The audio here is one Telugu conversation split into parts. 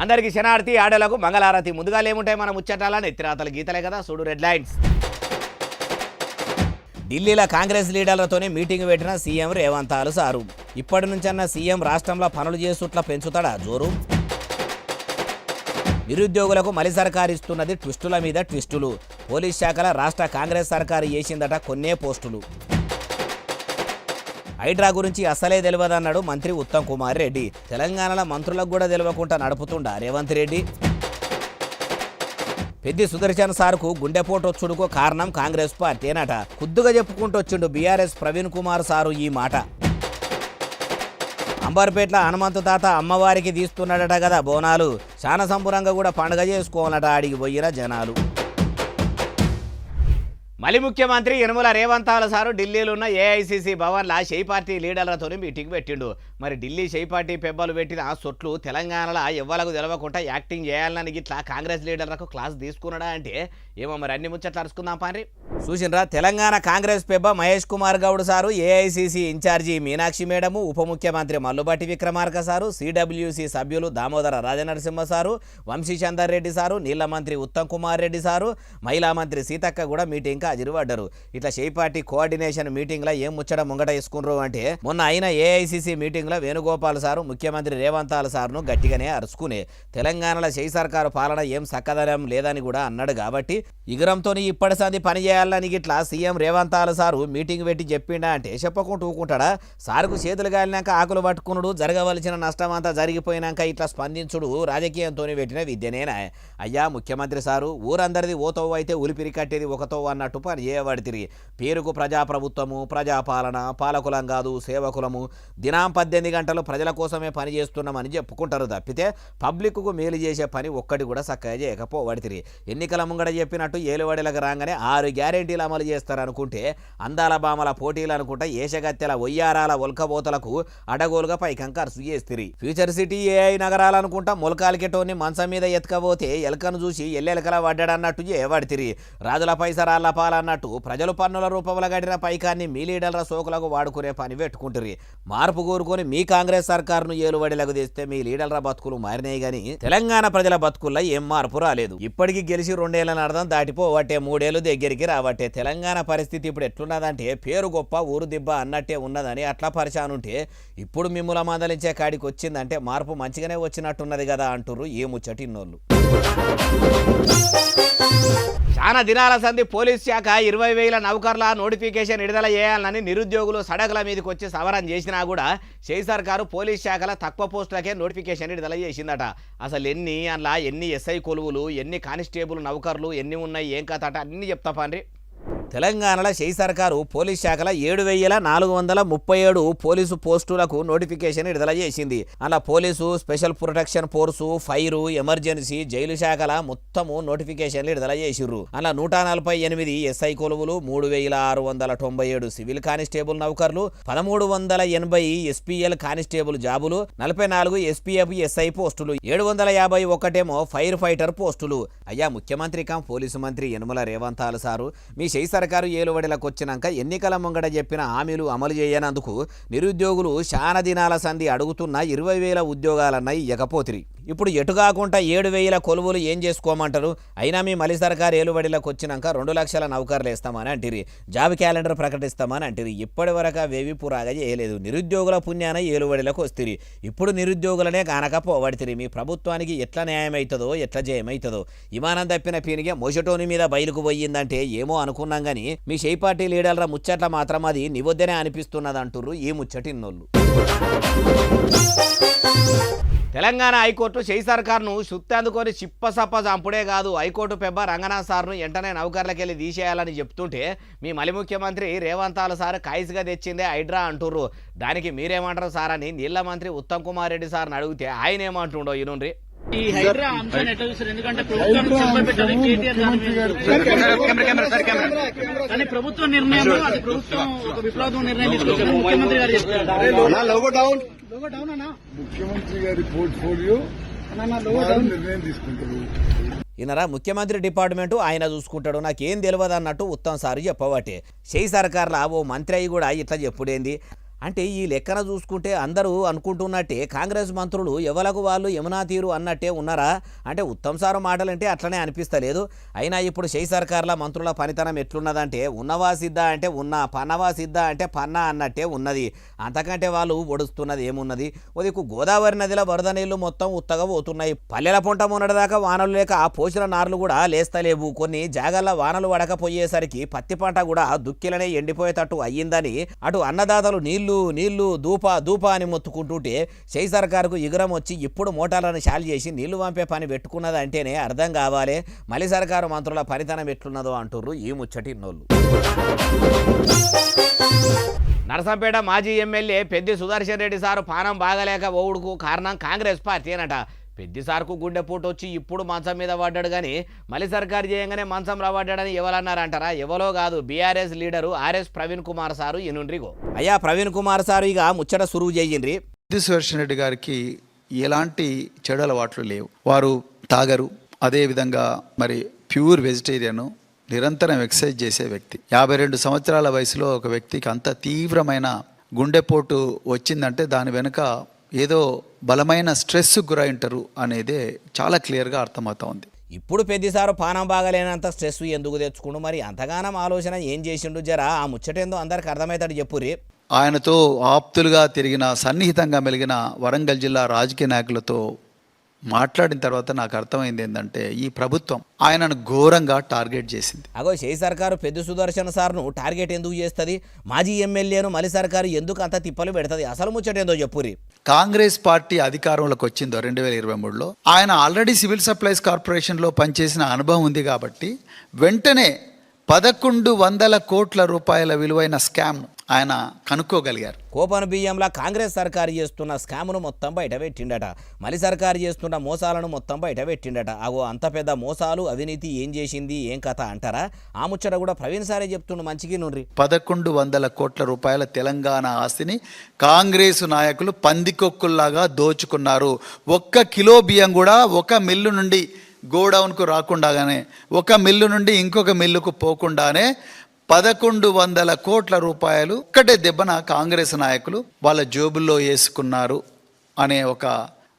అందరికీ శనార్థి ఆడలకు మంగళారతి. ముందుగా ఏముంటాయి మన ముచ్చటాలని ఎత్తిరాతలు గీతలే కదా. చూడు రెడ్ లైన్స్. ఢిల్లీలో కాంగ్రెస్ లీడర్లతోనే మీటింగ్ పెట్టిన సీఎం రేవంత్ సారు. ఇప్పటి నుంచన్న సీఎం రాష్ట్రంలో పనులు చేసుట్లా పెంచుతాడా జోరు? నిరుద్యోగులకు మలి సర్కారు ఇస్తున్నది ట్విస్టుల మీద ట్విస్టులు. పోలీస్ శాఖల రాష్ట్ర కాంగ్రెస్ సర్కారు చేసిందట కొన్నే పోస్టులు. హైడ్రా గురించి అసలే తెలియదన్నాడు మంత్రి ఉత్తమ్ కుమార్ రెడ్డి. తెలంగాణలో మంత్రులకు కూడా తెలియకుండా నడుపుతుండా రేవంత్ రెడ్డి? పెద్ది సుదర్శన్ సార్కు గుండెపోటు వచ్చుడుకో కారణం కాంగ్రెస్ పార్టీనట. ఖుద్దుగా చెప్పుకుంటూ వచ్చిండు బీఆర్ఎస్ ప్రవీణ్ కుమార్ సారు ఈ మాట. అంబర్పేట్ల హనుమంతు తాత అమ్మవారికి తీస్తున్నాడట కదా బోనాలు. చాలా సంబురంగా కూడా పండుగ చేసుకోవాలట ఆడికి పోయిన జనాలు. మళ్ళీ ముఖ్యమంత్రి యనమల రేవంత్ సారు ఢిల్లీలో ఉన్న ఏఐసిసి భవన్లో షై పార్టీ లీడర్లతో మీటింగ్ పెట్టిండు. మరి ఢిల్లీ షై పార్టీ పెబ్బలు పెట్టిన సొట్లు తెలంగాణలో ఎవ్వలకు తెలవకుండా యాక్టింగ్ చేయాలని ఇట్లా కాంగ్రెస్ లీడర్లకు క్లాస్ తీసుకున్నాడా అంటే ఏమో మరి అన్ని ముచ్చట్లు అరుచుకుందాం పారి. చూసినరా, తెలంగాణ కాంగ్రెస్ పెబ్బ Mahesh Kumar Goud sir, AICC incharge Meenakshi madam, ఉప ముఖ్యమంత్రి మల్లుబట్టి విక్రమార్క సారు, సిడబ్ల్యూసి సభ్యులు దామోదర రాజనరసింహ సారు, వంశీచందర్ రెడ్డి సారు, నీళ్ల మంత్రి ఉత్తమ్ కుమార్ రెడ్డి సారు, మహిళా మంత్రి సీతక్క కూడా మీటింగ్ హాజరుపడ్డారు. ఇట్లా షై పార్టీ కోఆర్డినేషన్ మీటింగ్ లో ఏం ముచ్చట ముంగట వేసుకున్నారు అంటే మొన్న అయిన ఏఐసిసి మీటింగ్ లో వేణుగోపాల్ సారు ముఖ్యమంత్రి రేవంత్ సార్ను గట్టిగానే అరుచుకునే తెలంగాణలో షై సర్కారు పాలన ఏం సక్కదనం లేదని కూడా అన్నాడు. కాబట్టి ఇగరంతో ఇప్పటి సంది పని చేయాలని ఇట్లా సీఎం రేవంత్ సారు మీటింగ్ పెట్టి చెప్పిండా అంటే చెప్పకుండా ఊకుంటాడా? సారుకు చేతులు గాలినాక ఆకులు పట్టుకున్నాడు, జరగవలసిన నష్టం అంతా జరిగిపోయినాక ఇట్లా స్పందించుడు రాజకీయంతో పెట్టిన విద్యనేనా? అయ్యా ముఖ్యమంత్రి సారు, ఊరందరిది ఓతోవు అయితే ఉలిపిరి కట్టేది ఒకతో అన్నట్టు పని చేయబడి తిరిగి పేరుకు ప్రజాప్రభుత్వము, ప్రజాపాలన, పాలకులం కాదు సేవకులము, దినం 18 గంటలు ప్రజల కోసమే పని చేస్తున్నామని చెప్పుకుంటారు తప్పితే పబ్లిక్కు మేలు చేసే పని ఒక్కటి కూడా చక్కగా చేయకపోబడి తిరిగి ఎన్నికల ముంగడ చెప్పినట్టు ఏలువడిలకు రాగానే 6 గ్యారెంటీలు అమలు చేస్తారనుకుంటే అందాల బామల పోటీలు అనుకుంటా ఏషగత్తెల ఒయ్యారాల ఒల్కబోతలకు అడగోలుగా పైకం ఖర్చు చేస్తుంది. ఫ్యూచర్ సిటీ ఏఐ నగరాలనుకుంటా మొలకాలకెటోని మంచం మీద ఎత్తుకపోతే ఎలకను చూసి ఎల్లెలకల పడ్డాడన్నట్టు చేయబడి తిరిగి రాజుల పైసరాళ్ళ పాలన్నట్టు ప్రజలు పన్నుల రూపంలో గడిన పైకాన్ని మీ లీడర్ల సోకులకు వాడుకునే పని పెట్టుకుంటారు. మార్పు కోరుకొని మీ కాంగ్రెస్ సర్కారును ఏలువడిలకు తెస్తే మీ లీడర్ల బతుకులు మారినాయి గాని తెలంగాణ ప్రజల బతుకుల్లో ఏం మార్పు రాలేదు. ఇప్పటికీ గెలిచి 2 ఏళ్ల అర్థం దాటిపోవట్టే 3 ఏళ్లు దగ్గరికి రావట్టే. తెలంగాణ పరిస్థితి ఇప్పుడు ఎట్లున్నదంటే పేరు గొప్ప ఊరు దిబ్బ అన్నట్టే ఉన్నదని అట్లా పరిశానుంటే ఇప్పుడు మిమ్ముల మందలించే కాడికి వచ్చిందంటే మార్పు మంచిగానే వచ్చినట్టున్నది కదా అంటుర్రు ఏ ముచ్చటిన్నోళ్ళు. చాలా దినాల సంది పోలీస్ శాఖ 20,000 నౌకర్ల నోటిఫికేషన్ విడుదల చేయాలని నిరుద్యోగులు సడకుల మీదకి వచ్చి సవరణ చేసినా కూడా షై సర్కారు పోలీస్ శాఖల తక్కువ పోస్టులకే నోటిఫికేషన్ విడుదల చేసిందట. అసలు ఎన్ని ఎస్ఐ కొలువులు, ఎన్ని కానిస్టేబుల్ నౌకర్లు ఎన్ని ఉన్నాయి, ఏం కథ అన్ని చెప్తా పండ్రి. తెలంగాణలో షై సర్కారు పోలీస్ శాఖల 7,437 పోలీసు పోస్టులకు నోటిఫికేషన్ విడుదల చేసింది. అలా police, special protection force, fire, emergency, jail శాఖల మొత్తము నోటిఫికేషన్లు విడుదల చేసిర్రు. అలా 148 ఎస్ఐ కొలువులు, 3,697 సివిల్ కానిస్టేబుల్ నౌకర్లు, 1,380 ఎస్పీఎల్ కానిస్టేబుల్ జాబులు, 44 ఎస్పీఎఫ్ ఎస్ఐ పోస్టులు, 751 ఫైర్ ఫైటర్ పోస్టులు. అయ్యా ముఖ్యమంత్రి కం పోలీసు మంత్రి యనమల రేవంత్ సారు, మీ షై సర్కారు ఏలువడిలకు వచ్చినాక ఎన్నికల ముంగడ చెప్పిన హామీలు అమలు చేయనందుకు నిరుద్యోగులు చాలా దినాల సంధి అడుగుతున్న 20,000 ఉద్యోగాలన్నాయి ఇవ్వకపోతిరి. ఇప్పుడు ఎటు కాకుండా 7,000 కొలువులు ఏం చేసుకోమంటారు? అయినా మీ మలి సర్కారు ఏలుబడిలకు వచ్చినాక 2 లక్షల నౌకర్లు వేస్తామని అంటిరి, జాబ్ క్యాలెండర్ ప్రకటిస్తామని అంటిరి. ఇప్పటి వరకు అవేవి పురాగా చేయలేదు. నిరుద్యోగుల పుణ్యాన ఏలుబడిలకు వస్తుంది. ఇప్పుడు నిరుద్యోగులనే కానకపోబడితిరి. మీ ప్రభుత్వానికి ఎట్లా న్యాయం అవుతుందో ఎట్లా జయమవుతుందో. విమానం తప్పిన పీనిగే మోసటోని మీద బయలుకు పోయిందంటే ఏమో అనుకున్నాం గానీ మీ షై పార్టీ లీడర్ల ముచ్చట్ల మాత్రం అది నివద్దనే అనిపిస్తున్నది అంటుర్రు ఈ ముచ్చటిన్నోళ్ళు. తెలంగాణ హైకోర్టు షై సర్కార్ను సుత్తందుకొని చిప్పసప్ప చంపుడే కాదు, హైకోర్టు పెబ్బ రంగనాథ్ సార్ను వెంటనే నౌకర్లకెళ్ళి తీసేయాలని చెప్తుంటే మీ మలి ముఖ్యమంత్రి రేవంత్ సార్ కాయిస్గా తెచ్చిందే హైడ్రా అంటుర్రు. దానికి మీరేమంటారు సార్ అని నీళ్ల మంత్రి ఉత్తమ్ కుమార్ రెడ్డి సార్ని అడిగితే ఆయన ఏమంటుండో ఇనుండ్రి. ఈ హైడ్రా అంశాన్ని ఎట్లా చూస్తారు? ఎందుకంటే కానీ ప్రభుత్వ నిర్ణయం, అది ప్రభుత్వం ఒక విప్లవాత్మక నిర్ణయం తీసుకొచ్చారు. ముఖ్యమంత్రి గారు చెప్తారు ముఖ్యమంత్రి గారి పోర్ట్ఫోలియో నిర్ణయం తీసుకుంటారు. ఈయనరా ముఖ్యమంత్రి డిపార్ట్మెంటు ఆయన చూసుకుంటాడు, నాకేం తెలియదు అన్నట్టు ఉత్తమ్ సార్ చెప్పబట్టే. షై సర్కార్లా ఓ మంత్రి అయ్యి కూడా ఇట్లా చెప్పుడేంది? అంటే ఈ లెక్కన చూసుకుంటే అందరూ అనుకుంటున్నట్టే కాంగ్రెస్ మంత్రులు ఎవలకు వాళ్ళు యమునా తీరు అన్నట్టే ఉన్నారా అంటే ఉత్తమ్ సారు మాటలంటే అట్లనే అనిపిస్తలేదు. అయినా ఇప్పుడు షై సర్కార్ల మంత్రుల పనితనం ఎట్లున్నదంటే ఉన్నవా సిద్ధ అంటే ఉన్నా, పన్నవా సిద్ధ అంటే పన్నా అన్నట్టే ఉన్నది. అంతకంటే వాళ్ళు ఒడుస్తున్నది ఏమున్నది. ఉదికు గోదావరి నదిలో వరద నీళ్లు మొత్తం ఉత్తగా పోతున్నాయి. పల్లెల పొంట మొన్నటిదాకా వానలు లేక ఆ పోసిన నార్లు కూడా లేస్తలేవు. కొన్ని జాగాల్లో వానలు పడకపోయేసరికి పత్తి పంట కూడా దుక్కిలనే ఎండిపోయేటట్టు అయ్యిందని అటు అన్నదాతలు నీళ్లు దూపా అని మొత్తుకుంటుంటే షై సర్కారుకు ఎగురం వచ్చి ఇప్పుడు మోటార్లను షాల్ చేసి నీళ్లు పంపే పని పెట్టుకున్నది అంటేనే అర్థం కావాలి మలి సర్కారు మంత్రుల పనితనం ఎట్లున్నదో అంటుర్రు ఈ ముచ్చటి నోళ్ళు. నరసంపేట మాజీ ఎమ్మెల్యే పెద్ది సుదర్శన్ రెడ్డి సారు పానం బాగలేక ఓవుడుకు కారణం కాంగ్రెస్ పార్టీ అనట. పెద్ది సార్కు గుండెపోటు వచ్చి ఇప్పుడు మంచం మీద పడ్డాడు కానీ మళ్ళీ సర్కారు చేయంగానే మంచం రాబడ్డాడని ఎవరన్నారంటారా? ఎవరో కాదు, BRS leader RS Praveen Kumar sir ఎనుండ్రిగో. అయ్యా ప్రవీణ్ కుమార్ సారు ఇక ముచ్చట సురువు చేయండి. పెద్ది సుదర్శన్ రెడ్డి గారికి ఎలాంటి చెడు అలవాట్లు లేవు. వారు తాగరు, అదేవిధంగా మరి ప్యూర్ వెజిటేరియను, నిరంతరం ఎక్సర్సైజ్ చేసే వ్యక్తి. 52 సంవత్సరాల వయసులో ఒక వ్యక్తికి అంత తీవ్రమైన గుండెపోటు వచ్చిందంటే దాని వెనుక ఏదో బలమైన స్ట్రెస్ గురైంటారు అనేది చాలా క్లియర్గా అర్థమవుతా ఉంది. ఇప్పుడు పెద్దసారు పానం బాగలేనంత స్ట్రెస్ ఎందుకు తెచ్చుకుండు? మరి అంతగానం ఆలోచన ఏం చేసిండు? జరా ఆ ముచ్చటేందో అందరికి అర్థమవుతాడు చెప్పురి. ఆయనతో ఆప్తులుగా తిరిగిన, సన్నిహితంగా మెలిగిన వరంగల్ జిల్లా రాజకీయ నాయకులతో మాట్లాడిన తర్వాత నాకు అర్థమైంది ఏంటంటే ఈ ప్రభుత్వం ఆయనను ఘోరంగా టార్గెట్ చేసింది. అగో షై సర్కారు పెద్ద సుదర్శన్ సార్ను టార్గెట్ ఎందుకు చేస్తుంది? మాజీ ఎమ్మెల్యేను మలి సర్కారు ఎందుకు అంత తిప్పలు పెడుతుంది? అసలు ముచ్చటేందో చెప్పురి. కాంగ్రెస్ పార్టీ అధికారంలోకి వచ్చిందో 2023లో ఆయన ఆల్రెడీ సివిల్ సప్లైస్ కార్పొరేషన్లో పనిచేసిన అనుభవం ఉంది కాబట్టి వెంటనే 1100 కోట్ల రూపాయల విలువైన స్కామ్ ఆయన కనుక్కోగలిగారు. కోపన్ బియ్యంలా కాంగ్రెస్ సర్కారు చేస్తున్న స్కామును మొత్తం బయట పెట్టిండట. మలి సర్కారు చేస్తున్న మోసాలను మొత్తం బయట పెట్టిండట. అగో అంత పెద్ద మోసాలు, అవినీతి ఏం చేసింది, ఏం కథ అంటారా? ఆ ముచ్చట కూడా ప్రవీణ్ సారే చెప్తుండు మంచిగా నుండ్రి. 1100 కోట్ల రూపాయల తెలంగాణ ఆస్తిని కాంగ్రెస్ నాయకులు పందికొక్కుల్లాగా దోచుకున్నారు. 1 కిలో బియ్యం కూడా ఒక మిల్లు నుండి గోడౌన్కు రాకుండానే, ఒక మిల్లు నుండి ఇంకొక మిల్లుకు పోకుండానే 1100 కోట్ల రూపాయలు ఒక్కటే దెబ్బన కాంగ్రెస్ నాయకులు వాళ్ళ జోబుల్లో వేసుకున్నారు అనే ఒక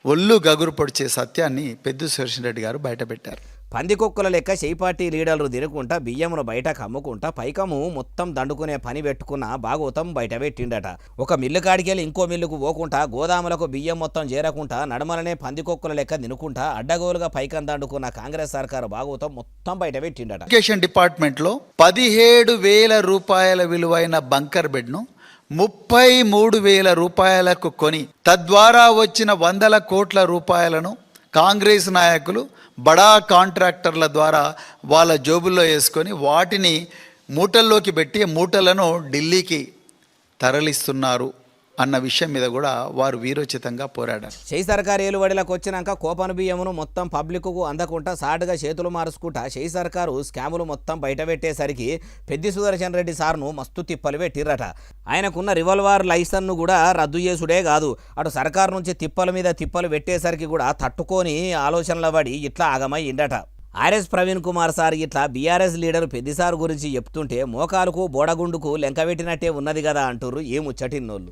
ఒళ్ళు గగురు పొడిచే సత్యాన్ని పెద్ది సుదర్శన్ రెడ్డి గారు బయటపెట్టారు. పందికొక్కుల లెక్క షై పార్టీ లీడర్లు తినుకుంటా బియ్యమును బయటకు అమ్ముకుంటా పైకము మొత్తం దండుకునే పని పెట్టుకున్న భాగవతం బయట పెట్టిండట. ఒక మిల్లు కాడికెళ్ళి ఇంకో మిల్లుకు పోకుండా, గోదాములకు బియ్యం మొత్తం చేరకుండా, నడమలనే పందికొక్కుల లెక్క తినుకుంటా అడ్డగోలుగా పైకం దండుకున్న కాంగ్రెస్ సర్కారు భాగవతం మొత్తం బయట పెట్టిండట. ఎడ్యుకేషన్ డిపార్ట్మెంట్లో 17,000 రూపాయల విలువైన బంకర్ బెడ్ను 33,000 రూపాయలకు కొని తద్వారా వచ్చిన 100 కోట్ల రూపాయలను కాంగ్రెస్ నాయకులు బడా కాంట్రాక్టర్ల ద్వారా వాళ్ళ జోబుల్లో వేసుకొని వాటిని మూటల్లోకి పెట్టి మూటలను ఢిల్లీకి తరలిస్తున్నారు అన్న విషయం మీద కూడా వారు వీరోచితంగా పోరాడారు. షై సర్కారు ఏలుబడిలకు వచ్చినాక కోపన్ బియ్యమును మొత్తం పబ్లిక్కు అందకుండా సాటుగా చేతులు మారుసుకుంటా షై సర్కారు స్కాములు మొత్తం బయట పెట్టేసరికి పెద్ది సుదర్శన్ రెడ్డి సార్ను మస్తు తిప్పలు పెట్టిర్రట. ఆయనకున్న రివాల్వర్ లైసెన్ను కూడా రద్దు చేసుడే కాదు, అటు సర్కారు నుంచి తిప్పల మీద తిప్పలు పెట్టేసరికి కూడా తట్టుకొని ఆలోచనల పడి ఇట్లా ఆగమై ఇండట. ఆర్ఎస్ ప్రవీణ్ కుమార్ సార్ ఇట్లా బీఆర్ఎస్ లీడర్ పెద్దిసార్ గురించి చెప్తుంటే మోకాలకు బోడగుండుకు లెంకబెట్టినట్టే ఉన్నది కదా అంటుర్రు ఏ ముచ్చటిన్నోళ్ళు.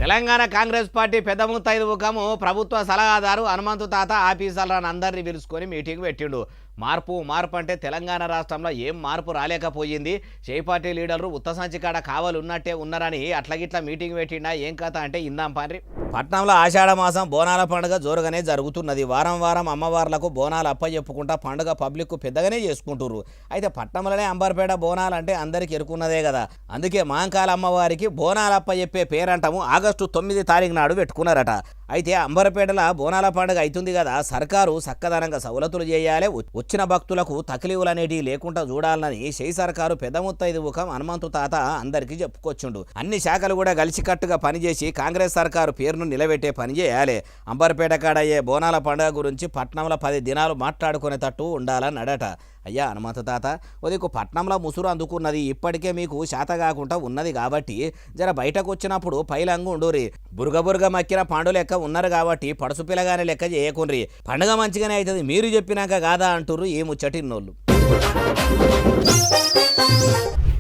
తెలంగాణ కాంగ్రెస్ పార్టీ పెద్ద ముత్తైదువుకము ప్రభుత్వ సలహాదారు హనుమంతు తాత ఆఫీసర్లను అందరినీ పిలుచుకొని మీటింగ్ పెట్టిండు. మార్పు అంటే తెలంగాణ రాష్ట్రంలో ఏం మార్పు రాలేకపోయింది, షై పార్టీ లీడర్లు ఉత్తసంచికాడ కావాలి ఉన్నట్టే ఉన్నారని అట్లగిట్లా మీటింగ్ పెట్టిండా ఏం కథ అంటే ఇందాం పాండ్రి. పట్నంలో ఆషాఢ మాసం బోనాల పండుగ జోరుగానే జరుగుతున్నది. వారం అమ్మవార్లకు బోనాలు అప్పచెప్పుకుంటా పండుగ పబ్లిక్ పెద్దగానే చేసుకుంటుర్రు. అయితే పట్నంలోనే అంబర్పేట బోనాలు అంటే అందరికి ఎరుకున్నదే కదా, అందుకే మహంకాళ అమ్మవారికి బోనాలు అప్పచెప్పే పేరంటము ఆగస్టు 9 తారీఖు నాడు పెట్టుకున్నారట. అయితే అంబర్పేటల బోనాల పండుగ అవుతుంది కదా, సర్కారు సక్కదనంగా సవలతులు చేయాలి, వచ్చిన భక్తులకు తక్లీఫులు అనేటివి లేకుండా చూడాలని షై సర్కారు పెద్ద ముత్తైదువుకం హనుమంతు తాత అందరికీ చెప్పుకొచ్చుండు. అన్ని శాఖలు కూడా కలిసికట్టుగా పనిచేసి కాంగ్రెస్ సర్కారు పేరును నిలబెట్టే పని చేయాలి. అంబర్పేట కాడ అయ్యే బోనాల పండుగ గురించి పట్నంలో 10 దినాలు మాట్లాడుకునేటట్టు ఉండాలని అడట. అయ్యా హనుమంతు తాత, ఉదయకు పట్నంలో ముసురు అందుకున్నది, ఇప్పటికే మీకు శాత కాకుండా ఉన్నది కాబట్టి జర బయటకు వచ్చినప్పుడు పైలంగు ఉండురి. బురగ మక్కిన పండు లెక్క ఉన్నారు కాబట్టి పడుసు పిల్లగానే లెక్క చేయకుండ్రి. పండుగ మంచిగానే అవుతుంది మీరు చెప్పినాక కాదా అంటుర్రు ఏ ముచ్చటిన్నోళ్ళు.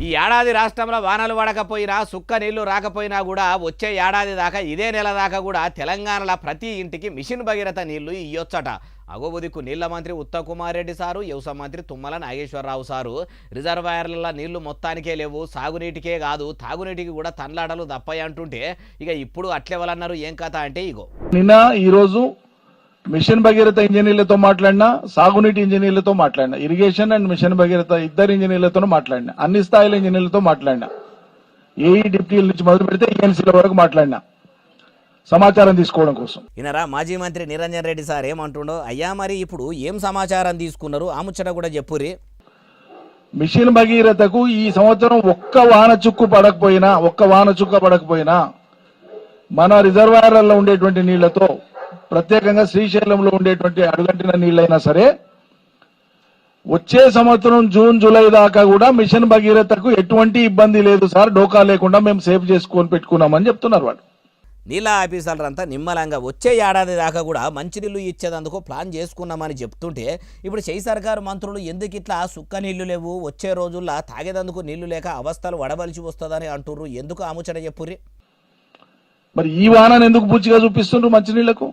ఈ ఏడాది రాష్ట్రంలో వానలు పడకపోయినా సుక్క నీళ్లు రాకపోయినా కూడా వచ్చే ఏడాది దాకా ఇదే నెల దాకా కూడా తెలంగాణలో ప్రతి ఇంటికి మిషన్ భగీరథ నీళ్లు ఇయ్యొచ్చట. అగోబుదిక్కు నీళ్ల మంత్రి ఉత్తమ్ కుమార్ రెడ్డి సారు, వ్యవసాయ మంత్రి తుమ్మల నాగేశ్వరరావు సారు రిజర్వాయర్లలో నీళ్లు మొత్తానికే లేవు, సాగునీటికే కాదు తాగునీటికి కూడా తన్లాటలు తప్పయి అంటుంటే ఇక ఇప్పుడు అట్లెవలన్నారు ఏం కథ అంటే ఇగో నిన్న ఈరోజు మిషన్ భగీరథ ఇంజనీర్లతో మాట్లాడినా, సాగునీటి ఇంజనీర్లతో మాట్లాడినా, ఇరిగేషన్ అండ్ మిషన్ భగీరథ ఇద్దరు ఇంజనీర్లతో మాట్లాడినా, అన్ని స్థాయిల ఇంజనీర్లతో మాట్లాడినా, ఏఈ డిప్టీల నుంచి మొదలు పెడితే ఈఎన్సీల వరకు మాట్లాడినా సమాచారం తీసుకోవడం కోసం. ఈయనరా మాజీ మంత్రి నిరంజన్ రెడ్డి సార్ ఏమంటుండో, అయ్యా మరి ఇప్పుడు ఏం సమాచారం తీసుకున్నారు ఆ ముచ్చట కూడా చెప్పురి. మిషన్ భగీరథకు ఈ సంవత్సరం ఒక్క వాన చుక్క పడకపోయినా మన రిజర్వాయర్లలో ఉండేటువంటి నీళ్లతో, ప్రత్యేకంగా శ్రీశైలంలో ఉండేటువంటి అడుగంటిన నీళ్ళైనా సరే వచ్చే సంవత్సరం జూన్ జూలై దాకా కూడా మిషన్ భగీరథకు ఎటువంటి ఇబ్బంది లేదు సార్, డోకా లేకుండా మేము సేవ్ చేసుకొని పెట్టుకున్నామని చెప్తున్నారు వాళ్ళు. నీళ్ళ ఆఫీసర్లంతా నిమ్మలంగా వచ్చే ఏడాది దాకా కూడా మంచినీళ్ళు ఇచ్చేందుకు ప్లాన్ చేసుకున్నామని చెప్తుంటే ఇప్పుడు చేయి సర్కారు మంత్రులు ఎందుకు ఇట్లా సుక్క నీళ్లు లేవు, వచ్చే రోజుల్లో తాగేదందుకు నీళ్లు లేక అవస్థలు వడబలిచి వస్తుందని అంటుర్రు, ఎందుకు ఆ ముచ్చట చెప్పుర్రి. మరి ఈ వానను ఎందుకు పూచిగా చూపిస్తుండ్రు మంచినీళ్లకు?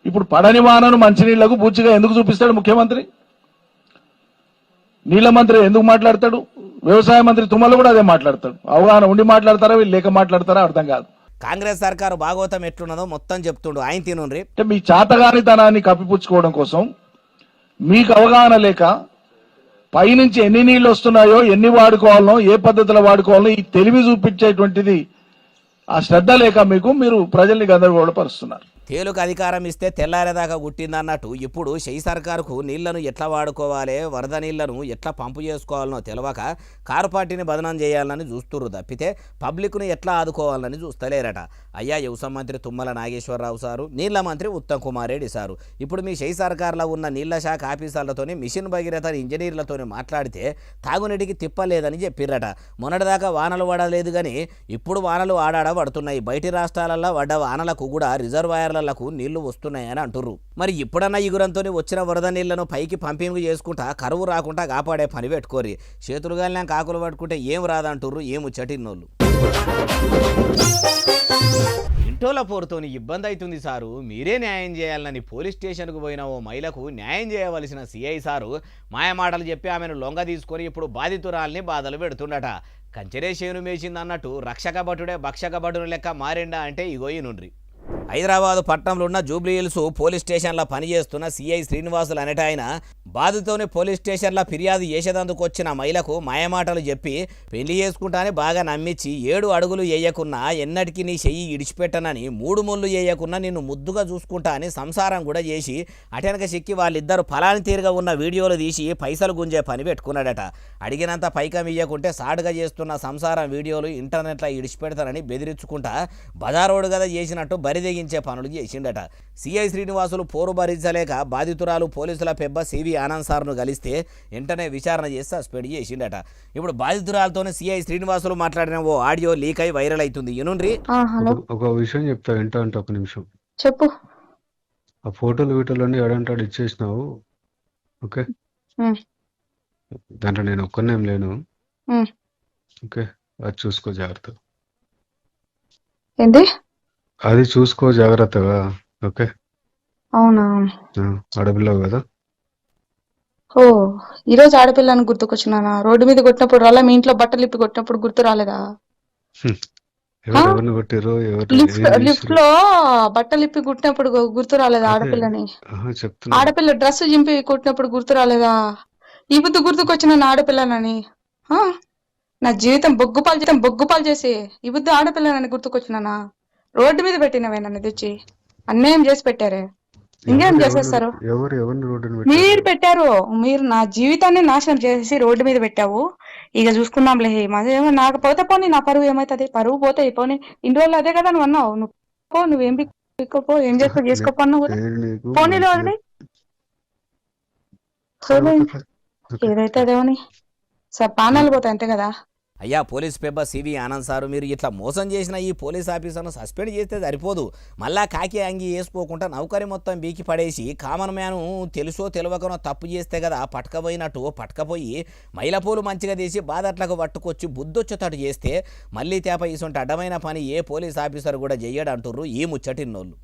ఇప్పుడు పడని వానను మంచినీళ్లకు పూచిగా ఎందుకు చూపిస్తాడు ముఖ్యమంత్రి? నీళ్ల మంత్రి ఎందుకు మాట్లాడతాడు? వ్యవసాయ మంత్రి తుమ్మల కూడా అదే మాట్లాడతాడు. అవగాహన ఉండి మాట్లాడతారా వీళ్ళు లేక మాట్లాడతారా అర్థం కాదు. కాంగ్రెస్ సర్కారు భాగవతం ఎట్లున్నదో మొత్తం చెప్తుండు ఆయన తినుండ్రి. అంటే మీ చాతగానితనాన్ని కప్పిపుచ్చుకోవడం కోసం, మీకు అవగాహన లేక పైనుంచి ఎన్ని నీళ్లు వస్తున్నాయో, ఎన్ని వాడుకోవాలనో, ఏ పద్ధతిలో వాడుకోవాలనో ఈ తెలివి చూపించేటువంటిది ఆ శ్రద్ధ లేక మీరు ప్రజల్ని గందరగోళపరుస్తున్నారు. తేలుకు అధికారం ఇస్తే తెల్లారేదాకా గుట్టిందన్నట్టు ఇప్పుడు షెయి సర్కారుకు నీళ్లను ఎట్లా వాడుకోవాలి, వరద నీళ్లను ఎట్లా పంపు చేసుకోవాలనో తెలియక కారు పార్టీని బదనాం చేయాలని చూస్తుర్రు తప్పితే పబ్లిక్ను ఎట్లా ఆదుకోవాలని చూస్తలేరట. అయ్యా వ్యవసాయ మంత్రి తుమ్మల నాగేశ్వరరావు సారు, నీళ్ల మంత్రి ఉత్తమ్ కుమార్ రెడ్డి సారు ఇప్పుడు మీ షెయి సర్కార్లో ఉన్న నీళ్ల శాఖ ఆఫీసర్లతోని మిషన్ భగీరథ ఇంజనీర్లతోని మాట్లాడితే తాగునీటికి తిప్పలేదని చెప్పిర్రట. మొన్నటిదాకా వానలు పడలేదు కానీ ఇప్పుడు వానలు ఆడాడ పడుతున్నాయి. బయటి రాష్ట్రాలలో పడ్డ వానలకు కూడా రిజర్వాయర్ లకు నీళ్లు వస్తున్నాయని అంటుర్రు. మరి ఇప్పుడన్నా ఇగురంతో వచ్చిన వరద నీళ్లను పైకి పంపింగ్ చేసుకుంటా కరువు రాకుండా కాపాడే పని పెట్టుకోరి. చేతులు గాలినా కాకులు పట్టుకుంటే ఏం రాదంటుర్రు ఏము చటిన్నోళ్ళు. ఇంటోల పోరుతోని ఇబ్బంది అవుతుంది సారు, మీరే న్యాయం చేయాలని పోలీస్ స్టేషన్కు పోయిన ఓ మహిళకు న్యాయం చేయవలసిన సిఐ సారు మాయమాటలు చెప్పి ఆమెను లొంగ తీసుకొని ఇప్పుడు బాధితురాల్ని బాధలు పెడుతుండట. కంచెరే చేను మేసింది అన్నట్టు రక్షక భటుడే భక్షక భటుని లెక్క మారిండా అంటే ఇగోయినుండ్రి. హైదరాబాద్ పట్టణంలో ఉన్న జూబ్లీ హిల్స్ పోలీస్ స్టేషన్లో పనిచేస్తున్న సిఐ శ్రీనివాసులు అనేట ఆయన బాధితోనే పోలీస్ స్టేషన్లో ఫిర్యాదు చేసేందుకు వచ్చిన మహిళకు మాయమాటలు చెప్పి పెళ్లి చేసుకుంటానే బాగా నమ్మించి 7 అడుగులు వేయకున్నా ఎన్నటికీ నీ చెయ్యి ఇడిచిపెట్టనని, 3 ముళ్ళు వేయకున్నా నిన్ను ముద్దుగా చూసుకుంటా అని సంసారం కూడా చేసి అటెనక సిక్కి వాళ్ళిద్దరు ఫలాని తీరుగా ఉన్న వీడియోలు తీసి పైసలు గుంజే పని పెట్టుకున్నాడట. అడిగినంత పైకం ఇయ్యకుంటే సాటుగా చేస్తున్న సంసారం వీడియోలు ఇంటర్నెట్లో ఇడిచిపెడతానని బెదిరించుకుంటా బజారోడు కదా చేసినట్టు బరిదెగించే పనులు చేసిండట. సిఐ శ్రీనివాసులు పోరు భరించలేక బాధితురాలు పోలీసుల పెబ్బ సివి ఆనంద్ సార్ను కలిస్తే వెంటనే విచారణ చేసి సస్పెండ్ చేసిండట. ఇప్పుడు బాధితురాలతోనే సిఐ శ్రీనివాసులు మాట్లాడిన ఓ ఆడియో లీక్ అయి వైరల్ అవుతుంది. ఇనుండ్రి. ఒక విషయం చెప్తా, వింటా అంటే ఒక నిమిషం చెప్పు. ఆ ఫోటోలు వీటోలన్నీ ఎడంటాడు ఇచ్చేసినావు, ఓకే? దాంట్లో నేను ఒక్కనేం లేను, ఓకే? అది చూసుకో జాగ్రత్త, ఏంటి అది చూసుకో జాగ్రత్తగా, ఓకే? అవునా? ఆడపిల్లవు కదా. ఓ ఈ రోజు ఆడపిల్లని గుర్తుకొచ్చినానా? రోడ్డు మీద కొట్టినప్పుడు రాలే, మీ ఇంట్లో బట్టలు ఇప్పి కొట్టినప్పుడు గుర్తు రాలేదా? ఎవరిని కొట్టిరో లిఫ్ట్ లో బట్టలు ఇప్పి కుట్టినప్పుడు గుర్తు రాలేదా ఆడపిల్లని? చెప్తున్నా, ఆడపిల్ల డ్రెస్ చింపి కొట్టినప్పుడు గుర్తు రాలేదా? ఈ బుద్ధి గుర్తుకొచ్చిన నా ఆడపిల్లనని నా జీవితం బొగ్గుపాలు చేసి ఈ బుద్ధి ఆడపిల్లనని గుర్తుకొచ్చినానా? రోడ్డు మీద పెట్టినవే నన్ను తెచ్చి అన్యాయం చేసి పెట్టారే, ఇంకేం చేసేస్తారు? మీరు పెట్టారు, మీరు నా జీవితాన్ని నాశనం చేసి రోడ్డు మీద పెట్టావు. ఇక చూసుకుందాంలే, మాదేమో నాకు పోతే పోనీ, నా పరువు ఏమైతుంది? పరువు పోతే పోనీ, ఇన్ని రోజులు అదే కదా నువ్వు అన్నావు. నువ్వేం పిక్కోపో, ఏం చేసుకోపో అన్నావు కదా. పోనీలో వదిలే, ఏదైతే అదేమని ప్రాణాలు పోతాయి అంతే కదా. అయ్యా police paper CV Anand sir, మీరు ఇట్లా మోసం చేసిన ఈ పోలీస్ ఆఫీసర్ను సస్పెండ్ చేస్తే సరిపోదు, మళ్ళా కాకి అంగి వేసుకోకుండా నౌకరి మొత్తం బీకి పడేసి కామన్ మ్యాను తెలుసో తెలియకనో తప్పు చేస్తే కదా పట్టుకపోయినట్టు పట్టుకపోయి మైలపూలు మంచిగా తీసి బాధట్లకు పట్టుకొచ్చి బుద్ధొచ్చేటట్టు చేస్తే మళ్ళీ తేప ఇసుంటి అడ్డమైన పని ఏ పోలీస్ ఆఫీసర్ కూడా చెయ్యడు అంటుర్రు ఈ ముచ్చటిన్నోళ్ళు.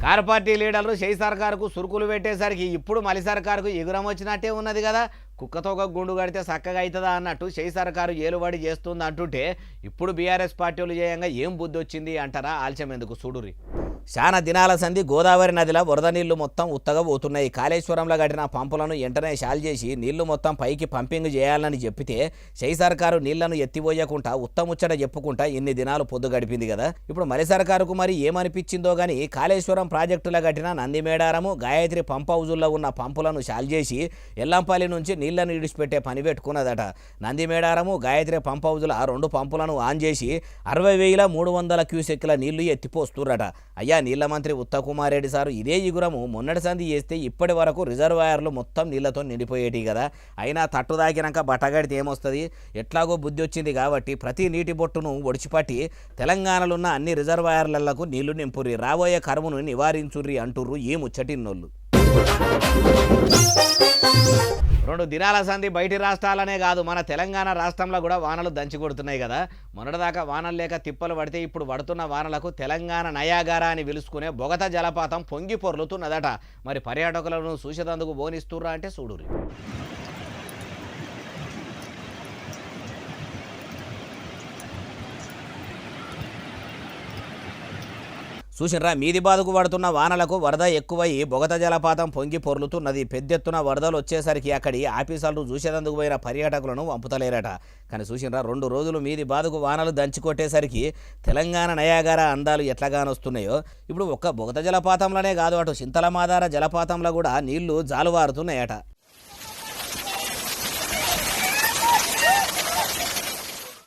కారు పార్టీ లీడర్లు షై సర్కారుకు సురుకులు పెట్టేసరికి ఇప్పుడు మలి సర్కారుకు ఎగురం వచ్చినట్టే ఉన్నది కదా. కుక్కతో ఒక గుండు కడితే చక్కగా అవుతుందా అన్నట్టు షై సర్కారు ఏలుబడి చేస్తుంది అంటుంటే ఇప్పుడు బీఆర్ఎస్ పార్టీలు చేయంగా ఏం బుద్ధి వచ్చింది అంటారా? ఆలస్యం ఎందుకు చూడురి. చాలా దినాల సంధి గోదావరి నదిలో వరద నీళ్లు మొత్తం ఉత్తగా పోతున్నాయి. కాళేశ్వరంలో కట్టిన పంపులను వెంటనే షాల్ చేసి నీళ్లు మొత్తం పైకి పంపింగ్ చేయాలని చెప్పితే షై సర్కారు నీళ్లను ఎత్తిపోయకుండా ఉత్తముచ్చట చెప్పుకుంటా ఇన్ని దినాలు పొద్దు గడిపింది కదా. ఇప్పుడు మరి సర్కారుకు మరి ఏమనిపించిందో గానీ కాళేశ్వరం ప్రాజెక్టులో కట్టిన నందిమేడారము గాయత్రి పంప్ హౌజుల్లో ఉన్న పంపులను షాల్ చేసి ఎల్లంపల్లి నుంచి నీళ్లను ఇడిచిపెట్టే పని పెట్టుకున్నదట. నందిమేడారము గాయత్రి పంప్ హౌజుల 2 పంపులను ఆన్ చేసి 60,300 క్యూసెక్ల నీళ్లు ఎత్తిపోస్తుర్రట. అయ్యా నీళ్ల మంత్రి ఉత్తకుమార్ రెడ్డి సారు ఇదే ఇగురము మొన్నటి సంధి చేస్తే ఇప్పటి వరకు రిజర్వాయర్లు మొత్తం నీళ్లతో నిండిపోయేటి కదా. అయినా తట్టు దాకినాక బట్టగడితే ఏమొస్తుంది, ఎట్లాగో బుద్ధి వచ్చింది కాబట్టి ప్రతి నీటి బొట్టును ఒడిచిపట్టి తెలంగాణలో ఉన్న అన్ని రిజర్వాయర్లకు నీళ్లు నింపుర్రి, రాబోయే కరువును నివారించుర్రి అంటుర్రు ఈ ముచ్చటిన్నోళ్ళు. 2 దినాల సంధి బయటి రాష్ట్రాలనే కాదు మన తెలంగాణ రాష్ట్రంలో కూడా వానలు దంచి కొడుతున్నాయి కదా. మొన్నటిదాకా వానలు లేక తిప్పలు పడితే ఇప్పుడు పడుతున్న వానలకు తెలంగాణ నయాగారా అని పిలుచుకునే బొగత జలపాతం పొంగి పొర్లుతున్నదట. మరి పర్యాటకులను చూసేందుకు బోనిస్తుర్రా అంటే చూడురి. చూసినరా మీది బాధకు పడుతున్న వానలకు వరద ఎక్కువై బొగత జలపాతం పొంగి పొర్లుతున్నది. పెద్దెత్తున వరదలు వచ్చేసరికి అక్కడి ఆఫీసర్లు చూసేందుకు పోయిన పర్యాటకులను పంపుతలేరట. కానీ చూసినరా 2 రోజులు మీది బాధకు వానలు దంచికొట్టేసరికి తెలంగాణ నయాగారా అందాలు ఎట్లాగానొస్తున్నాయో. ఇప్పుడు ఒక్క బొగత జలపాతంలోనే కాదు అటు చింతలమాదార జలపాతంలో కూడా నీళ్లు జాలువారుతున్నాయట.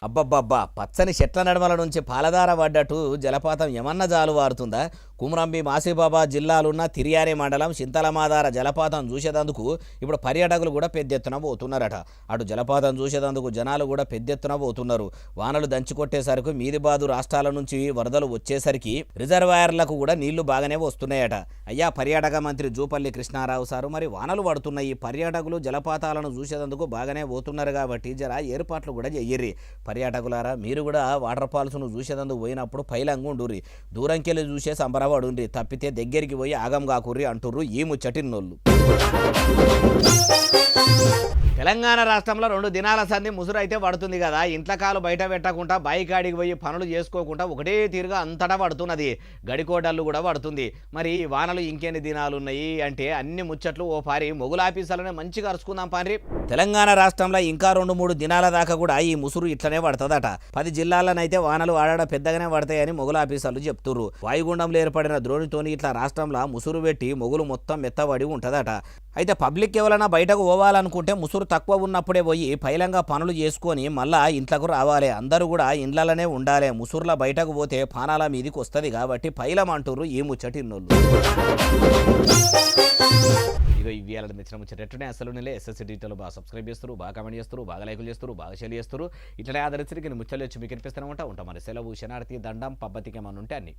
అబ్బబ్బబ్బా పచ్చని చెట్ల నడమల నుంచి పాలధార పడ్డట్టు జలపాతం ఏమన్నా జాలువారుతుందా? కుమ్రంబి మాసిబాబాద్ జిల్లాలున్న తిర్యాని మండలం చింతలమాదార జలపాతం చూసేందుకు ఇప్పుడు పర్యాటకులు కూడా పెద్దెత్తున పోతున్నారట. అటు జలపాతం చూసేందుకు జనాలు కూడా పెద్దెత్తున పోతున్నారు. వానలు దంచికొట్టేసరికి మీదిబాదు రాష్ట్రాల నుంచి వరదలు వచ్చేసరికి రిజర్వాయర్లకు కూడా నీళ్లు బాగానే వస్తున్నాయట. అయ్యా పర్యాటక మంత్రి జూపల్లి కృష్ణారావు సారు, మరి వానలు పడుతున్నాయి, పర్యాటకులు జలపాతాలను చూసేందుకు బాగానే పోతున్నారు కాబట్టి జర ఏర్పాట్లు కూడా చెయ్యర్రి. పర్యాటకులారా మీరు కూడా వాటర్ ఫాల్స్ను చూసేందుకు పోయినప్పుడు పైలంగుండుర్రి, దూరంకెళ్ళి చూసే సంబరపడుండ్రి, తప్పితే దగ్గరికి పోయి ఆగం కాకుర్రి అంటుర్రు ఈ ముచ్చటిన్నోళ్ళు. తెలంగాణ రాష్ట్రంలో 2 దినాల సంధి ముసురు అయితే పడుతుంది కదా. ఇంట్ల కాలు బయట పెట్టకుండా బాయికాడికి పోయి పనులు చేసుకోకుండా ఒకటే తీరుగా అంతటా పడుతున్నది. గడికోటళ్ళు కూడా పడుతుంది. మరి ఈ వానలు ఇంకెన్ని దినాలు ఉన్నాయి అంటే అన్ని ముచ్చట్లు ఓ పారి మొగుల ఆఫీసులనే మంచిగా అరుచుకుందాం పారి. తెలంగాణ రాష్ట్రంలో ఇంకా 2-3 దినాల దాకా కూడా ఈ ముసురు ఇట్లనే పడుతుందట. 10 జిల్లాలనైతే వానలు ఆడాడ పెద్దగానే పడతాయని మొగుల ఆఫీసర్లు చెప్తుర్రు. వాయుగుండంలో ఏర్పడిన ద్రోణితోని ఇట్లా రాష్ట్రంలో ముసురు పెట్టి మొగులు మొత్తం మెత్తబడి ఉంటుందట. అయితే పబ్లిక్ ఎవరైనా బయటకు పోవాలనుకుంటే ముసురు తక్కువ ఉన్నప్పుడే పోయి పైలంగా పనులు చేసుకొని మళ్ళా ఇంట్లకు రావాలి. అందరూ కూడా ఇండ్లలోనే ఉండాలి. ముసురులా బయటకు పోతే పానాల మీదికి వస్తుంది కాబట్టి పైలం అంటుర్రు ఈ ముచ్చటిన్నోళ్ళు. ఇగో ఇవి అలా నచ్చిన ముచ్చటనే అసలు నెలే ఎస్ఎస్సీ డీటెయిల్ బాగా సబ్స్క్రైబ్ చేస్తారు, బాగా కామెంట్ చేస్తారు, బాగా లైకులు చేస్తారు, బాగా షేర్ చేస్తారు. ఇట్లనే ఆదరించడానికి నేను ముచ్చలు వచ్చి మీకు కనిపిస్తూనే ఉంటాం. మరి సెలవు, శనార్థి, దండం, పబ్బతికి ఏమన్నా ఉంటే అన్ని